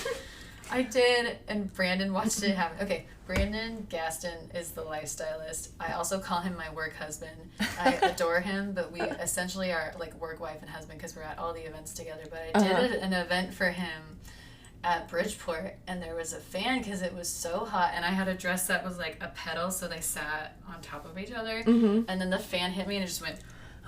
I did, and Brandon watched it happen. Okay, Brandon Gaston is the lifestylist. I also call him my work husband. I adore him, but we essentially are like work wife and husband because we're at all the events together. But I did an event for him at Bridgeport, and there was a fan because it was so hot, and I had a dress that was like a pedal, so they sat on top of each other, and then the fan hit me, and it just went,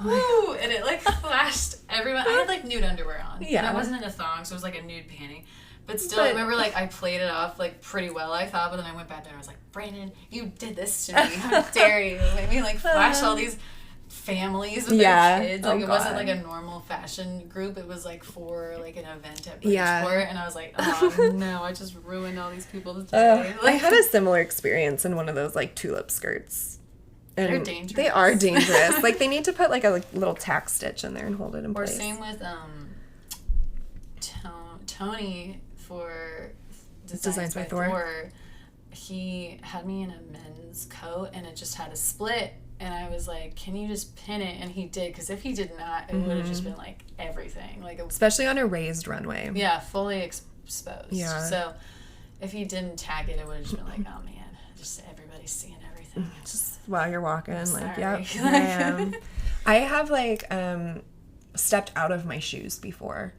woo, and it like flashed everyone. I had like nude underwear on, and I wasn't in a thong, so it was like a nude panty. But still, I remember, like, I played it off, like, pretty well, I thought. But then I went back there and I was like, Brandon, you did this to me. How dare you? Make me, like, flash all these families with their kids. Like, it wasn't, like, a normal fashion group. It was, like, for, like, an event at Bridgeport. And I was like, oh, no, I just ruined all these people's day. I had a similar experience in one of those, like, tulip skirts. And they're dangerous. They are dangerous. Like, they need to put, like, a little tack stitch in there and hold it in place. Or same with Tony for Designs by Thor. He had me in a men's coat and it just had a split, and I was like, can you just pin it? And he did, because if he did not, it would have just been like everything, like especially on a raised runway. Yeah, fully exposed. Yeah. So if he didn't tag it, it would have just been like, oh man, just everybody's seeing everything. Just while you're walking, like, yep, here I am. I have like stepped out of my shoes before.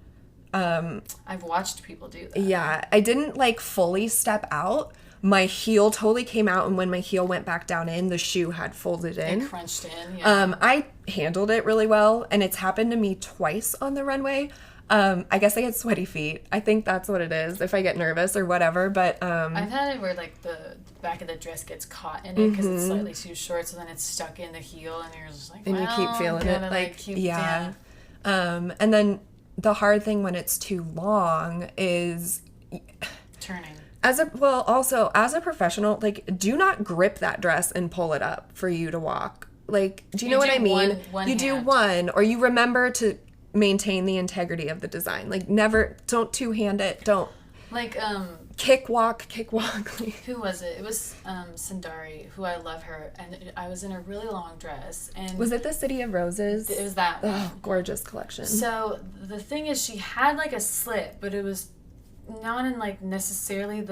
I've watched people do that. Yeah, I didn't like fully step out. My heel totally came out, and when my heel went back down in, the shoe had folded in. It crunched in, yeah. I handled it really well, and it's happened to me twice on the runway. I guess I get sweaty feet. I think that's what it is, if I get nervous or whatever, but... I've had it where, like, the back of the dress gets caught in it because it's slightly too short, so then it's stuck in the heel, and you're just like, and you keep feeling it, like yeah. And then the hard thing when it's too long is... turning. As a professional, like, do not grip that dress and pull it up for you to walk. Like, do you know what I mean? One you hand. do one, or you remember to maintain the integrity of the design. Like, never, don't two-hand it. Don't, like, kick walk. who was it? It was Sundari, who I love her, and I was in a really long dress. And was it the City of Roses? It was that one. Oh, gorgeous collection. So the thing is, she had like a slit, but it was not in like necessarily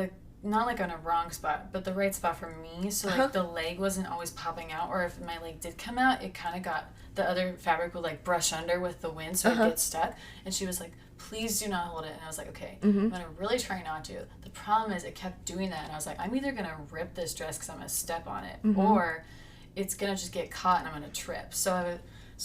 not like on a wrong spot, but the right spot for me. So like the leg wasn't always popping out, or if my leg did come out, it kind of got, the other fabric would like brush under with the wind, so it gets stuck. And she was like, please do not hold it. And I was like, okay, I'm gonna really try not to. The problem is it kept doing that, and I was like, I'm either gonna rip this dress because I'm gonna step on it, or it's gonna just get caught and I'm gonna trip. So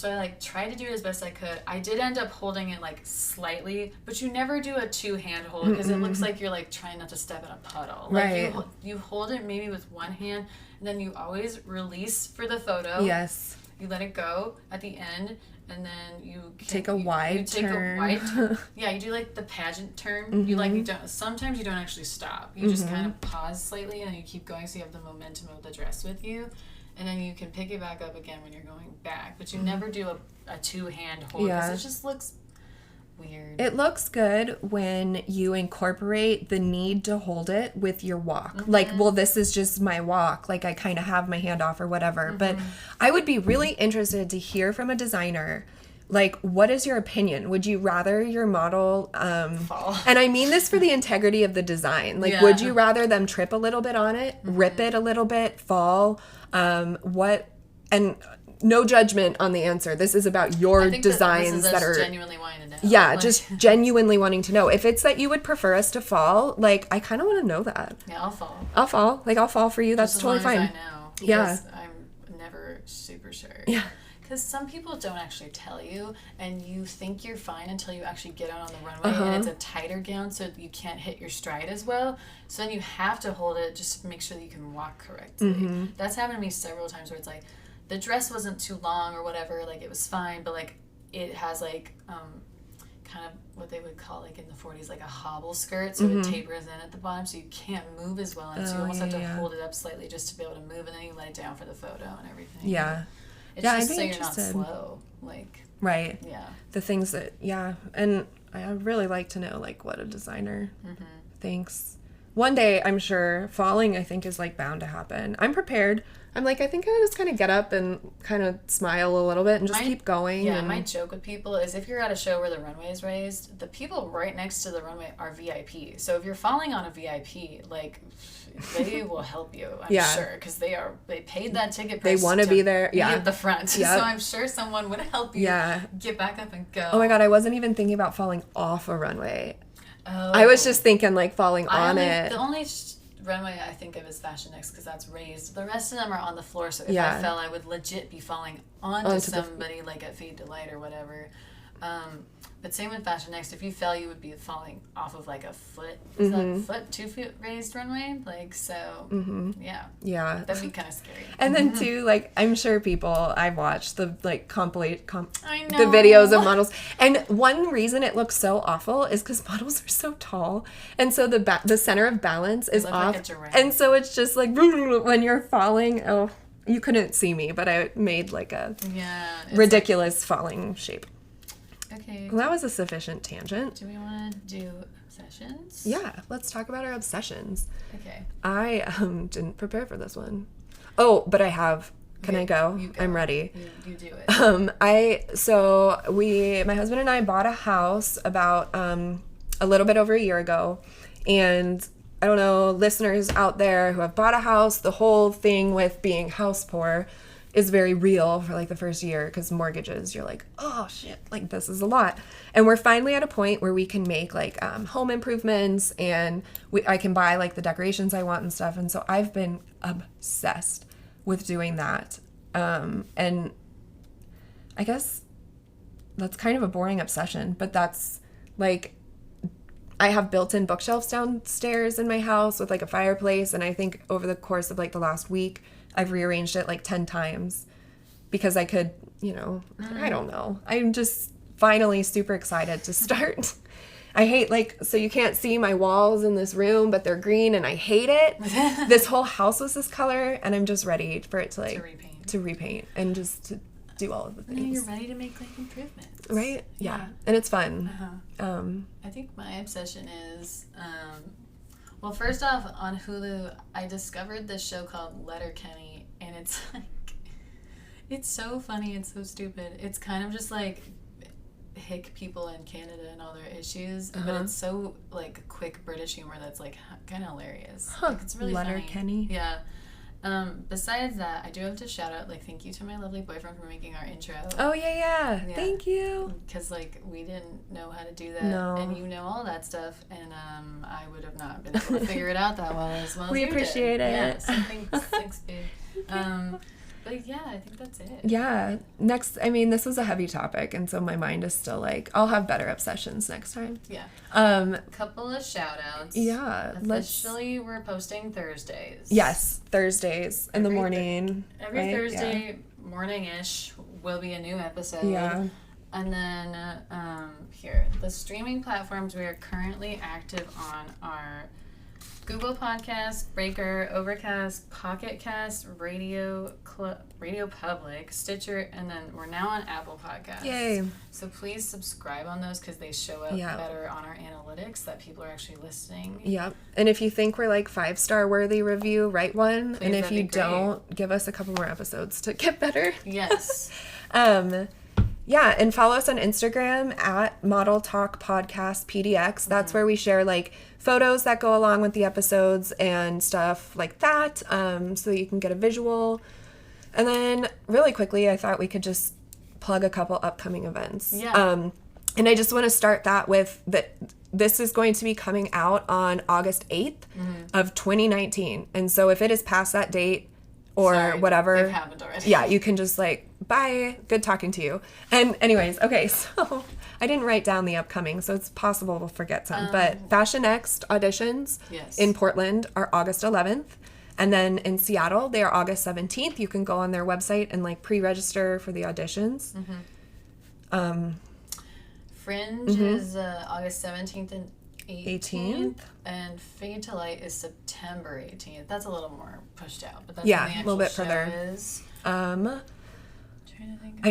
I like tried to do it as best I could. I did end up holding it like slightly, but you never do a two-hand hold because it looks like you're like trying not to step in a puddle. Like right. You hold it maybe with one hand, and then you always release for the photo. Yes. You let it go at the end, and then you take a wide turn. Yeah, you do like the pageant turn. You don't. Sometimes you don't actually stop. You just kind of pause slightly, and then you keep going, so you have the momentum of the dress with you. And then you can pick it back up again when you're going back. But you never do a two-hand hold because it just looks weird. It looks good when you incorporate the need to hold it with your walk. Like, well, this is just my walk. Like, I kind of have my hand off or whatever. But I would be really interested to hear from a designer, like, what is your opinion? Would you rather your model fall? And I mean this for the integrity of the design. Like, would you rather them trip a little bit on it, rip it a little bit, fall? And no judgment on the answer. This is about your designs that are genuinely wanting to know. Yeah, like, just genuinely wanting to know. If it's that you would prefer us to fall, like, I kind of want to know that. Yeah, I'll fall. Like, I'll fall for you. That's totally fine. As I know. Yeah. I'm never super sure. Yeah. Because some people don't actually tell you, and you think you're fine until you actually get out on the runway, and it's a tighter gown, so you can't hit your stride as well. So then you have to hold it just to make sure that you can walk correctly. That's happened to me several times where it's like, the dress wasn't too long or whatever, like it was fine, but like it has like kind of what they would call like in the 40s like a hobble skirt, so it tapers in at the bottom, so you can't move as well, and so you almost have to hold it up slightly just to be able to move, and then you let it down for the photo and everything. Yeah. It's just so you're not slow. Like, right. Yeah. The things that, and I really like to know, like, what a designer thinks. one day, I'm sure falling, I think, is like bound to happen. I'm prepared. I'm like, I think I just kind of get up and kind of smile a little bit and just keep going. Yeah, my joke with people is if you're at a show where the runway is raised, the people right next to the runway are VIP. So if you're falling on a VIP, like, they will help you, I'm sure, because they paid that ticket price. They want to be there. Yeah. Be at the front. Yep. So I'm sure someone would help you get back up and go. Oh my God, I wasn't even thinking about falling off a runway. Oh. I was just thinking like falling on it. The only runway I think of is Fashion X because that's raised. The rest of them are on the floor, so if I fell, I would legit be falling onto somebody like at Fade to Light or whatever. But same with Fashion Next. If you fell, you would be falling off of like a foot. Is that foot, 2 feet raised runway? Like, so, yeah. That'd be kind of scary. And then too, like, I'm sure I've watched the like the videos of models. And one reason it looks so awful is because models are so tall. And so the center of balance is off. Like a giraffe. And so it's just like, when you're falling, you couldn't see me, but I made like a ridiculous falling shape. Okay. Well, that was a sufficient tangent. Do we want to do obsessions? Yeah, let's talk about our obsessions. Okay. I didn't prepare for this one. Oh, but I have. Can I go? You go. I'm ready. You do it. My husband and I bought a house about a little bit over a year ago, and I don't know, listeners out there who have bought a house, the whole thing with being house poor is very real for like the first year because mortgages, you're like, oh shit, like this is a lot. And we're finally at a point where we can make like home improvements and I can buy like the decorations I want and stuff. And so I've been obsessed with doing that. And I guess that's kind of a boring obsession, but that's like, I have built-in bookshelves downstairs in my house with like a fireplace. And I think over the course of like the last week, I've rearranged it like 10 times because I could, I don't know. I'm just finally super excited to start. I hate so you can't see my walls in this room, but they're green and I hate it. This whole house was this color and I'm just ready for it to repaint and just to do all of the things. You're ready to make like improvements. Right? Yeah. And it's fun. I think my obsession is, well, first off, on Hulu, I discovered this show called Letterkenny, and it's like, it's so funny and so stupid. It's kind of just like hick people in Canada and all their issues, but it's so like quick British humor that's like kind of hilarious. Like, it's really Letterkenny. Funny. Yeah. Besides that, I do have to shout out, like, thank you to my lovely boyfriend for making our intro. Oh, yeah. Thank you. Because, like, we didn't know how to do that. No. And you know all that stuff. And I would have not been able to figure it out that well as we you appreciate did. it. Yeah, so thanks, babe. But yeah, I think that's it. Yeah. Next, I mean, this was a heavy topic, and so my mind is still like, I'll have better obsessions next time. Yeah. Couple of shout outs. Yeah. Officially, we're posting Thursdays. Yes, Thursdays in the morning. Every Thursday morning-ish will be a new episode. Yeah. And then the streaming platforms we are currently active on are Google Podcasts, Breaker, Overcast, Pocket Cast, Radio Public, Stitcher, and then we're now on Apple Podcasts. Yay. So please subscribe on those because they show up better on our analytics that people are actually listening. Yep. And if you think we're like 5-star worthy review, write one. Please, and if you don't, give us a couple more episodes to get better. Yes. Yeah, and follow us on Instagram at Model Talk Podcast PDX. That's where we share like photos that go along with the episodes and stuff like that, so that you can get a visual. And then really quickly, I thought we could just plug a couple upcoming events. Yeah. And I just want to start that with that this is going to be coming out on August 8th of 2019. And so if it is past that date or whatever, it happened already. Yeah, you can just like, bye, good talking to you. And anyways, okay, so I didn't write down the upcoming, so it's possible we'll forget some. But Fashion Next auditions in Portland are August 11th. And then in Seattle, they are August 17th. You can go on their website and like pre-register for the auditions. Fringe is August 17th and 18th. And Fade to Light is September 18th. That's a little more pushed out, but that's a little bit further. Is. I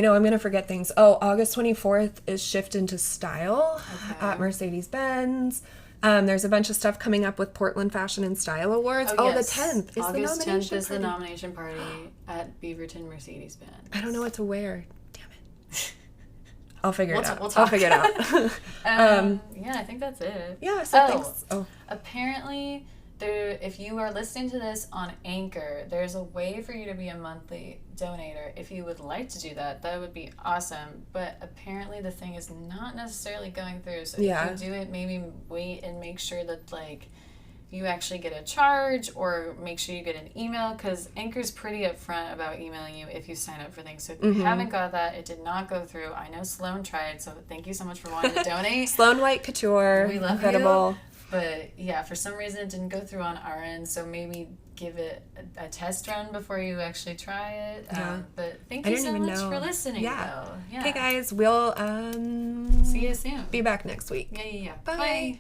know I'm gonna forget things. Oh, August 24th is Shift into Style at Mercedes-Benz. There's a bunch of stuff coming up with Portland Fashion and Style Awards. Oh, yes. The 10th is August the nomination 10th is party. the nomination party at Beaverton Mercedes-Benz. I don't know what to wear. Damn it. I'll figure it out. We'll I'll figure it out. Yeah, I think that's it. Yeah, so thanks. Oh. Apparently, if you are listening to this on Anchor, there's a way for you to be a monthly donator. If you would like to do that, that would be awesome. But apparently the thing is not necessarily going through. So if you do it, maybe wait and make sure that, like, you actually get a charge, or make sure you get an email, because Anchor's pretty upfront about emailing you if you sign up for things. So if you haven't got that, it did not go through. I know Sloan tried, so thank you so much for wanting to donate. Sloan White Couture. We love incredible. You. But yeah, for some reason it didn't go through on our end, so maybe give it a test run before you actually try it. Yeah. But thank you so much for listening, though. Yeah. Okay, guys, we'll see you soon. Be back next week. Yeah. Bye. Bye.